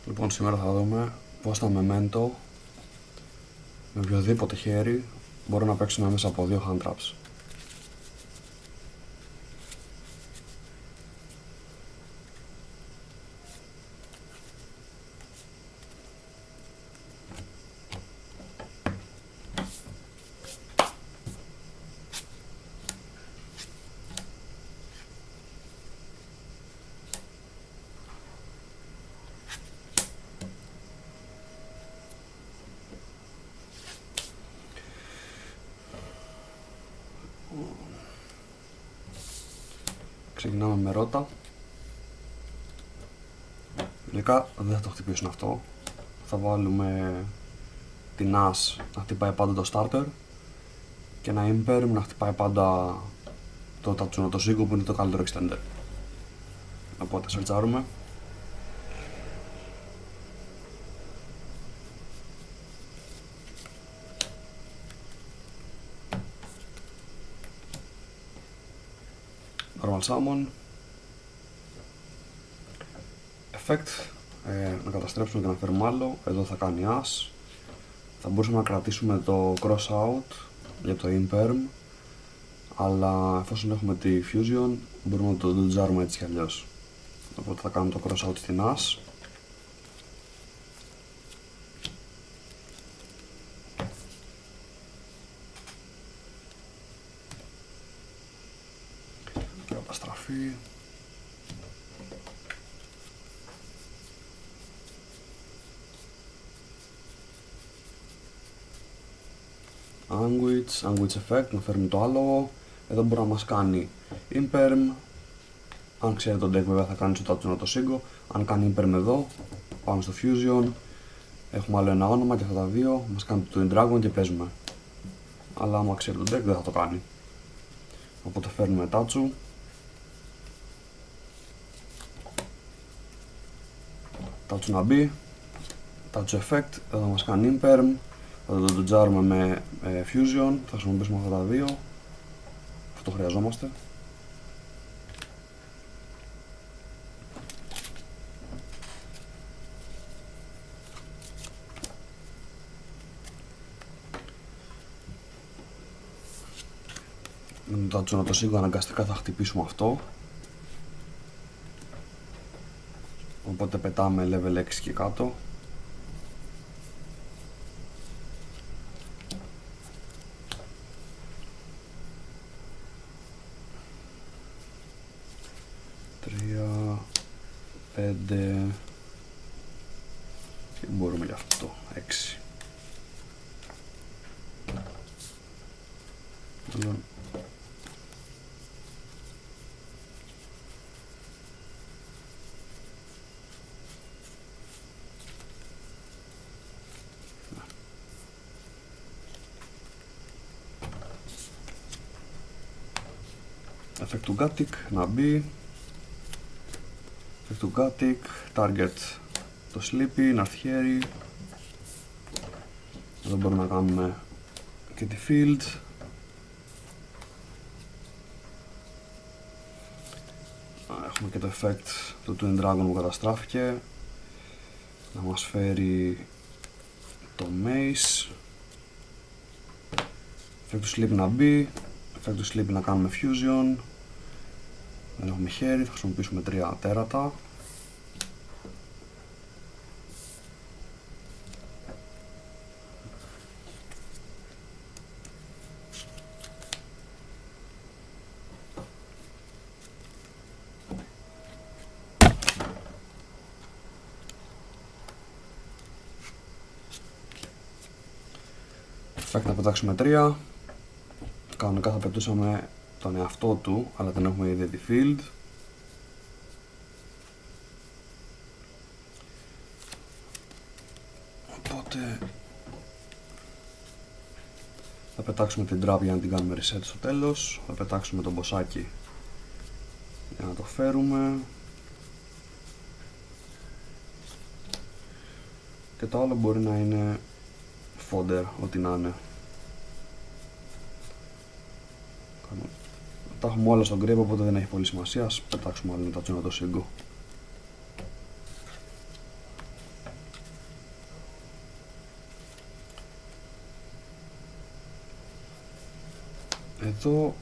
Λοιπόν, σήμερα θα δούμε πως τα Memento με οποιοδήποτε χέρι μπορούν να παίξουν μέσα από δύο hand traps. Ξεκινάμε με ρότα. Τελικά δεν θα το χτυπήσουν αυτό. Θα βάλουμε την As να χτυπάει πάντα το starter και ένα Imperm να χτυπάει πάντα το Tatsuno το Shingo που είναι το καλύτερο extender. Οπότε σερτσάρουμε. Normal Summon. Effect. Να καταστρέψουμε και να φέρουμε άλλο. Εδώ θα κάνει As. Θα μπορούσαμε να κρατήσουμε το Cross Out για το Imperm, αλλά εφόσον έχουμε τη Fusion μπορούμε να το dodge'άρουμε έτσι κι αλλιώς. Οπότε θα κάνουμε το Cross Out στην As. Και καταστραφή. Anguish Effect, να φέρουμε το άλογο. Εδώ μπορεί να μας κάνει Imperm. Αν ξέρει τον deck βέβαια θα κάνει στο Tatsuno το Shingo. Αν κάνει Imperm εδώ, πάμε στο Fusion. Έχουμε άλλο ένα όνομα και αυτά τα δύο. Μας κάνει το Twin Dragon και παίζουμε. Αλλά άμα ξέρει τον deck δεν θα το κάνει. Οπότε φέρνουμε Tatsu. Tatsu να μπει. Tatsu Effect, εδώ θα μας κάνει Imperm. Θα το dodge'άρουμε με Fusion, θα χρησιμοποιήσουμε αυτά τα δύο. Αυτό χρειαζόμαστε. Με το Tatsuno το Shingo αναγκαστικά θα χτυπήσουμε αυτό. Οπότε πετάμε level 6 και κάτω. Και μπορούμε για αυτό 6. Effect του Gatic να μπει. Effect του Gatic, target το Sleepy, να έρθει χέρι. Εδώ μπορούμε να κάνουμε και τη Field. Έχουμε και το effect του Twin Dragon που καταστράφηκε. Να μας φέρει το Mace. Effect του Sleepy να μπει. Effect του Sleepy να κάνουμε Fusion. Δεν έχουμε χέρι, θα χρησιμοποιήσουμε 3 τέρατα. Effect να πετάξουμε 3. Κανονικά θα πετούσαμε τον εαυτό του, αλλά δεν έχουμε ήδη τη Field. Οπότε θα πετάξουμε την trap για να την κάνουμε reset στο τέλος. Θα πετάξουμε τον μποσάκι για να το φέρουμε. Και το άλλο μπορεί να είναι fodder, ό,τι να είναι. Τα έχουμε όλα στον grave, οπότε δεν έχει πολύ σημασία. Ας πετάξουμε άλλο με τα Tatsuno το Shingo. Εδώ,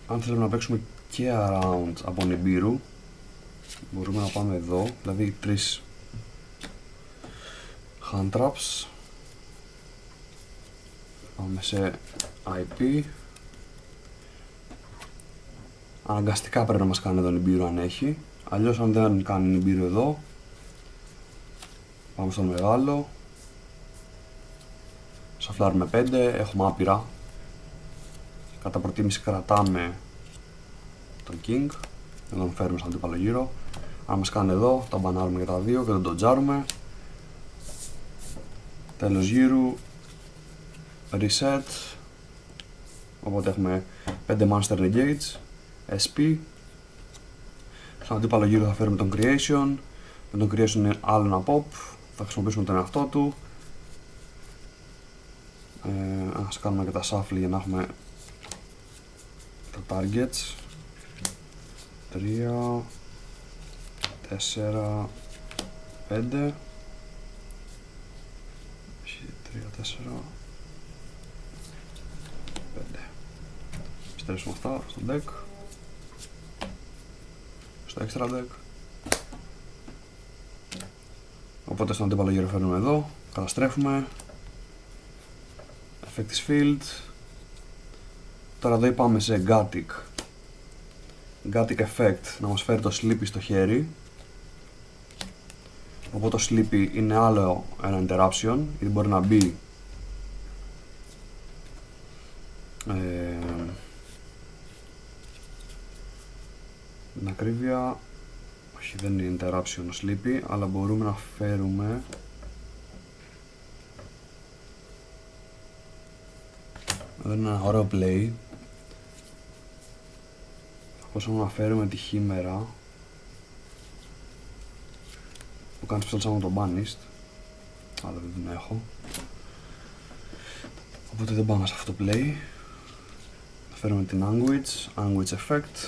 αν θέλουμε να παίξουμε και around από Nibiru, μπορούμε να πάμε εδώ, δηλαδή 3 hand traps. Πάμε σε IP. Αναγκαστικά πρέπει να μας κάνει εδώ Nibiru αν έχει. Αλλιώς αν δεν κάνει Nibiru εδώ, πάμε στον μεγάλο. Σαφλάρουμε 5, έχουμε άπειρα. Κατά προτίμηση κρατάμε τον King, δεν τον φέρουμε στον αντίπαλο γύρο. Αν μας κάνει εδώ, τα μπανάρουμε για τα δύο και δεν τον τζάρουμε. Τέλος γύρου, reset. Οπότε έχουμε 5 monster negates, SP. Στον αντίπαλο γύρο θα φέρουμε τον creation. Με τον creation είναι άλλο ένα pop, θα χρησιμοποιήσουμε τον εαυτό του. Ας κάνουμε και τα shuffle για να έχουμε τα targets. 3, 4, 5. 3, 4, 5. Επιστρέψουμε αυτά στο deck, στο extra deck. Οπότε στον αντίπαλο γύρο φέρνουμε εδώ, καταστρέφουμε. Effects field. Τώρα εδώ πάμε σε Gatic. Gatic effect να μας φέρει το Sleepy στο χέρι. Οπότε το Sleepy είναι άλλο ένα interruption, γιατί μπορεί να μπει την ακρίβεια. Όχι, δεν είναι interruption ο Sleepy, αλλά μπορούμε να φέρουμε εδώ είναι ένα ωραίο play. Θα μπορούσαμε να φέρουμε τη χήμερα που κάνει special summon τον Banished, αλλά δεν την έχω, οπότε δεν πάμε σε αυτό το play. Θα φέρουμε την Anguish effect.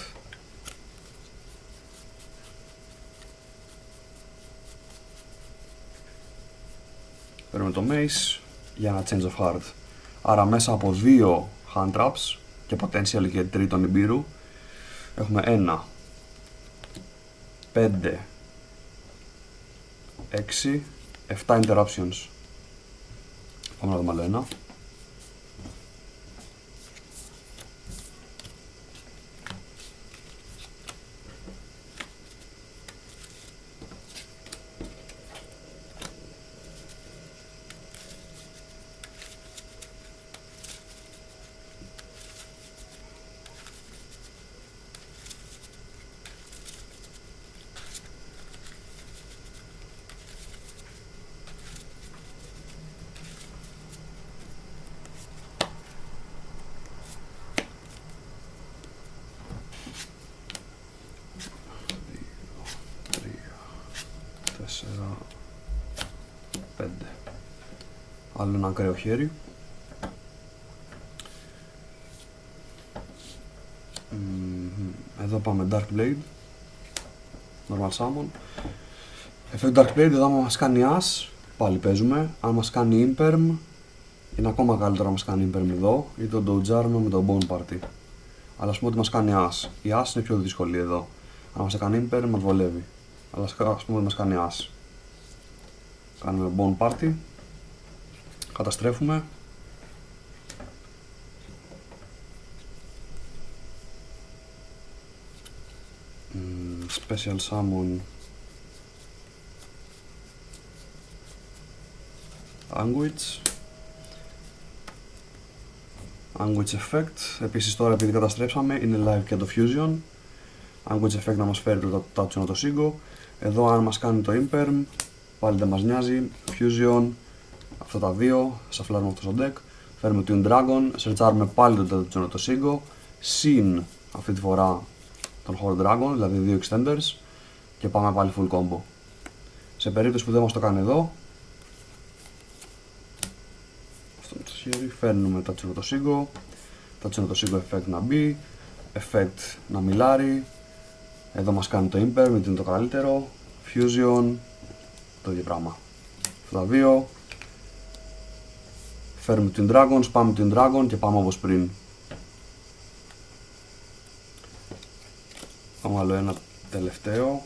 Φέρουμε το Mace για ένα change of heart. Άρα μέσα από 2 hand traps και potential και τρίτο Nibiru έχουμε 1, 5, 6, 7 interruptions. Πάμε να δούμε άλλο ένα. Άλλο ένα ακραίο χέρι. Εδώ πάμε Dark Blade, Normal Summon. Effect Dark Blade, εδώ άμα μας κάνει As, πάλι παίζουμε. Αν μας κάνει Imperm, είναι ακόμα καλύτερο να μας κάνει Imperm εδώ, ή τον Dojarno με τον Bone Party. Αλλά ας πούμε ότι μας κάνει As. Η As είναι πιο δύσκολη εδώ. Αν μας κάνει Imperm, μας βολεύει. Αλλά ας πούμε ότι μας κάνει As. Κάνουμε Bone Party. Καταστρέφουμε. Special Summon Anguish Effect. Επίσης τώρα επειδή καταστρέψαμε είναι live και το Fusion. Anguish Effect να μας φέρει το Tatsuno το Shigo. Εδώ αν μας κάνει το Imperm πάλι δεν μας νοιάζει. Fusion. Αυτά τα δύο, σαφλάρουμε αυτό στο deck. Φέρουμε Twin Dragon, σερτσάρουμε πάλι το Tatsuno το Shigo. Συν αυτή τη φορά τον Horde Dragon, δηλαδή δύο extenders. Και πάμε πάλι full combo. Σε περίπτωση που δεν μας το κάνει εδώ, αυτό με το χέρι, φέρνουμε Tatsuno το Shigo. Tatsuno το Shigo effect να μπει. Effect να μιλάρει. Εδώ μας κάνει το Imperm, γιατί είναι το καλύτερο. Fusion, το ίδιο πράγμα. Αυτά τα δύο. Φέρουμε την Dragon, σπάμε την Dragon και πάμε όπως πριν. άλλο ένα τελευταίο.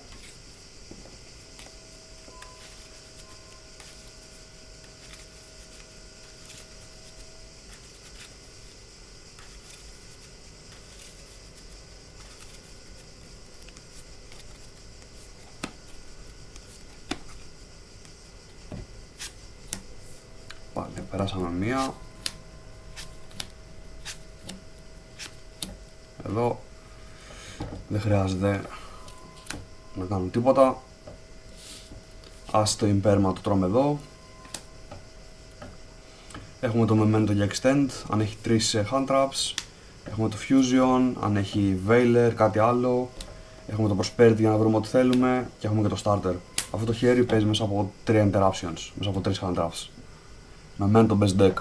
Πάλι περάσαμε μία. Εδώ δεν χρειάζεται να κάνω τίποτα. Ας το Imperma το τρώμε εδώ. Έχουμε το Memento για Extend, αν έχει 3 hand traps. Έχουμε το Fusion, αν έχει Veiler, κάτι άλλο. Έχουμε το Prosperity για να βρούμε ό,τι θέλουμε. Και έχουμε και το Starter. Αυτό το χέρι παίζει μέσα από 3 interruptions, μέσα από 3 hand traps. Memento best deck.